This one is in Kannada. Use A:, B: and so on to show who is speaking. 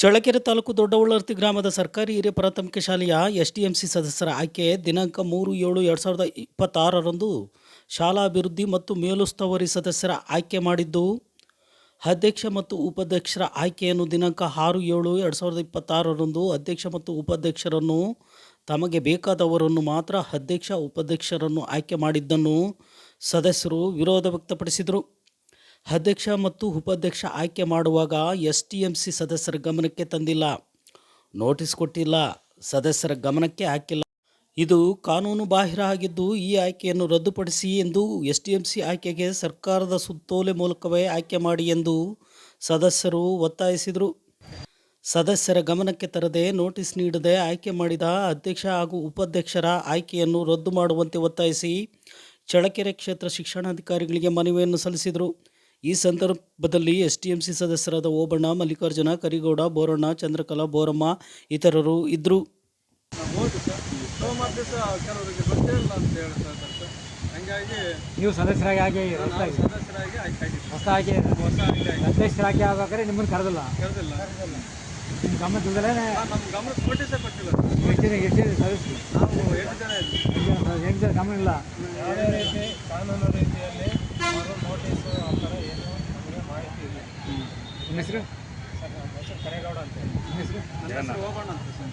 A: ಚಳ್ಳಕೆರೆ ತಾಲೂಕು ದೊಡ್ಡಉಳ್ಳರ್ತಿ ಗ್ರಾಮದ ಸರ್ಕಾರಿ ಹಿರಿಯ ಪ್ರಾಥಮಿಕ ಶಾಲೆಯ ಎಸ್ಟಿಎಂಸಿ ಸದಸ್ಯರ ಆಯ್ಕೆ ದಿನಾಂಕ 3/7/2026ರಂದು ಶಾಲಾ ಅಭಿವೃದ್ಧಿ ಮತ್ತು ಮೇಲುಸ್ತುವಾರಿ ಸದಸ್ಯರ ಆಯ್ಕೆ ಮಾಡಿದ್ದು, ಅಧ್ಯಕ್ಷ ಮತ್ತು ಉಪಾಧ್ಯಕ್ಷರ ಆಯ್ಕೆಯನ್ನು ದಿನಾಂಕ 6/7/2026ರಂದು ಅಧ್ಯಕ್ಷ ಮತ್ತು ಉಪಾಧ್ಯಕ್ಷರನ್ನು ತಮಗೆ ಬೇಕಾದವರನ್ನು ಮಾತ್ರ ಅಧ್ಯಕ್ಷ ಉಪಾಧ್ಯಕ್ಷರನ್ನು ಆಯ್ಕೆ ಮಾಡಿದ್ದನ್ನು ಸದಸ್ಯರು ವಿರೋಧ ವ್ಯಕ್ತಪಡಿಸಿದರು. ಅಧ್ಯಕ್ಷ ಮತ್ತು ಉಪಾಧ್ಯಕ್ಷ ಆಯ್ಕೆ ಮಾಡುವಾಗ ಎಸ್ಟಿಎಂಸಿ ಸದಸ್ಯರ ಗಮನಕ್ಕೆ ತಂದಿಲ್ಲ, ನೋಟಿಸ್ ಕೊಟ್ಟಿಲ್ಲ, ಸದಸ್ಯರ ಗಮನಕ್ಕೆ ಹಾಕಿಲ್ಲ. ಇದು ಕಾನೂನು ಬಾಹಿರ ಆಗಿದ್ದು, ಈ ಆಯ್ಕೆಯನ್ನು ರದ್ದುಪಡಿಸಿ ಎಂದು ಎಸ್ಟಿಎಂಸಿ ಆಯ್ಕೆಗೆ ಸರ್ಕಾರದ ಸುತ್ತೋಲೆ ಮೂಲಕವೇ ಆಯ್ಕೆ ಮಾಡಿ ಎಂದು ಸದಸ್ಯರು ಒತ್ತಾಯಿಸಿದರು. ಸದಸ್ಯರ ಗಮನಕ್ಕೆ ತರದೆ ನೋಟಿಸ್ ನೀಡದೆ ಆಯ್ಕೆ ಮಾಡಿದ ಅಧ್ಯಕ್ಷ ಹಾಗೂ ಉಪಾಧ್ಯಕ್ಷರ ಆಯ್ಕೆಯನ್ನು ರದ್ದು ಮಾಡುವಂತೆ ಒತ್ತಾಯಿಸಿ ಚಳ್ಳಕೆರೆ ಕ್ಷೇತ್ರ ಶಿಕ್ಷಣಾಧಿಕಾರಿಗಳಿಗೆ ಮನವಿಯನ್ನು ಸಲ್ಲಿಸಿದರು. ಈ ಸಂದರ್ಭದಲ್ಲಿ ಎಸ್ಟಿಎಂಸಿ ಸದಸ್ಯರಾದ ಓಬಣ್ಣ, ಮಲ್ಲಿಕಾರ್ಜುನ, ಕರಿಗೌಡ, ಬೋರಣ್ಣ, ಚಂದ್ರಕಲಾ, ಬೋರಮ್ಮ ಇತರರು ಇದ್ದರು.
B: ನೀವು ಸದಸ್ಯರಾಗಿ ಹೊಸದಾಗಿ ಅಧ್ಯಕ್ಷರಾಗಿ ಆಗ್ಬೇಕಾದ್ರೆ ನಿಮ್ಮನ್ನು ಕರೆದಿಲ್ಲ. ನಿಮ್ಮ ಗಮನ ತಿಳ್ದಲೇ ಎಷ್ಟು ಸದಸ್ಯರು ನಾವು 8 ಜನ ಗಮನ ಇಲ್ಲ.
C: ಯಾವುದೇ ರೀತಿ ಕಾನೂನು ರೀತಿಯಲ್ಲಿ ಅವರು ನೋಟಿಸು ಆ ಥರ ಏನು ನಮಗೆ ಮಾಹಿತಿ ಇಲ್ಲ.
B: ನಿಮ್ಮ ಹೆಸರು?
C: ಸರ್, ನಮ್ಮ ಹೆಸರು ಕರೇಗೌಡ ಅಂತ.
B: ನಿಮ್ಮ ಹೆಸರು?
C: ಓಬಣ್ಣ ಅಂತ ಸರ್.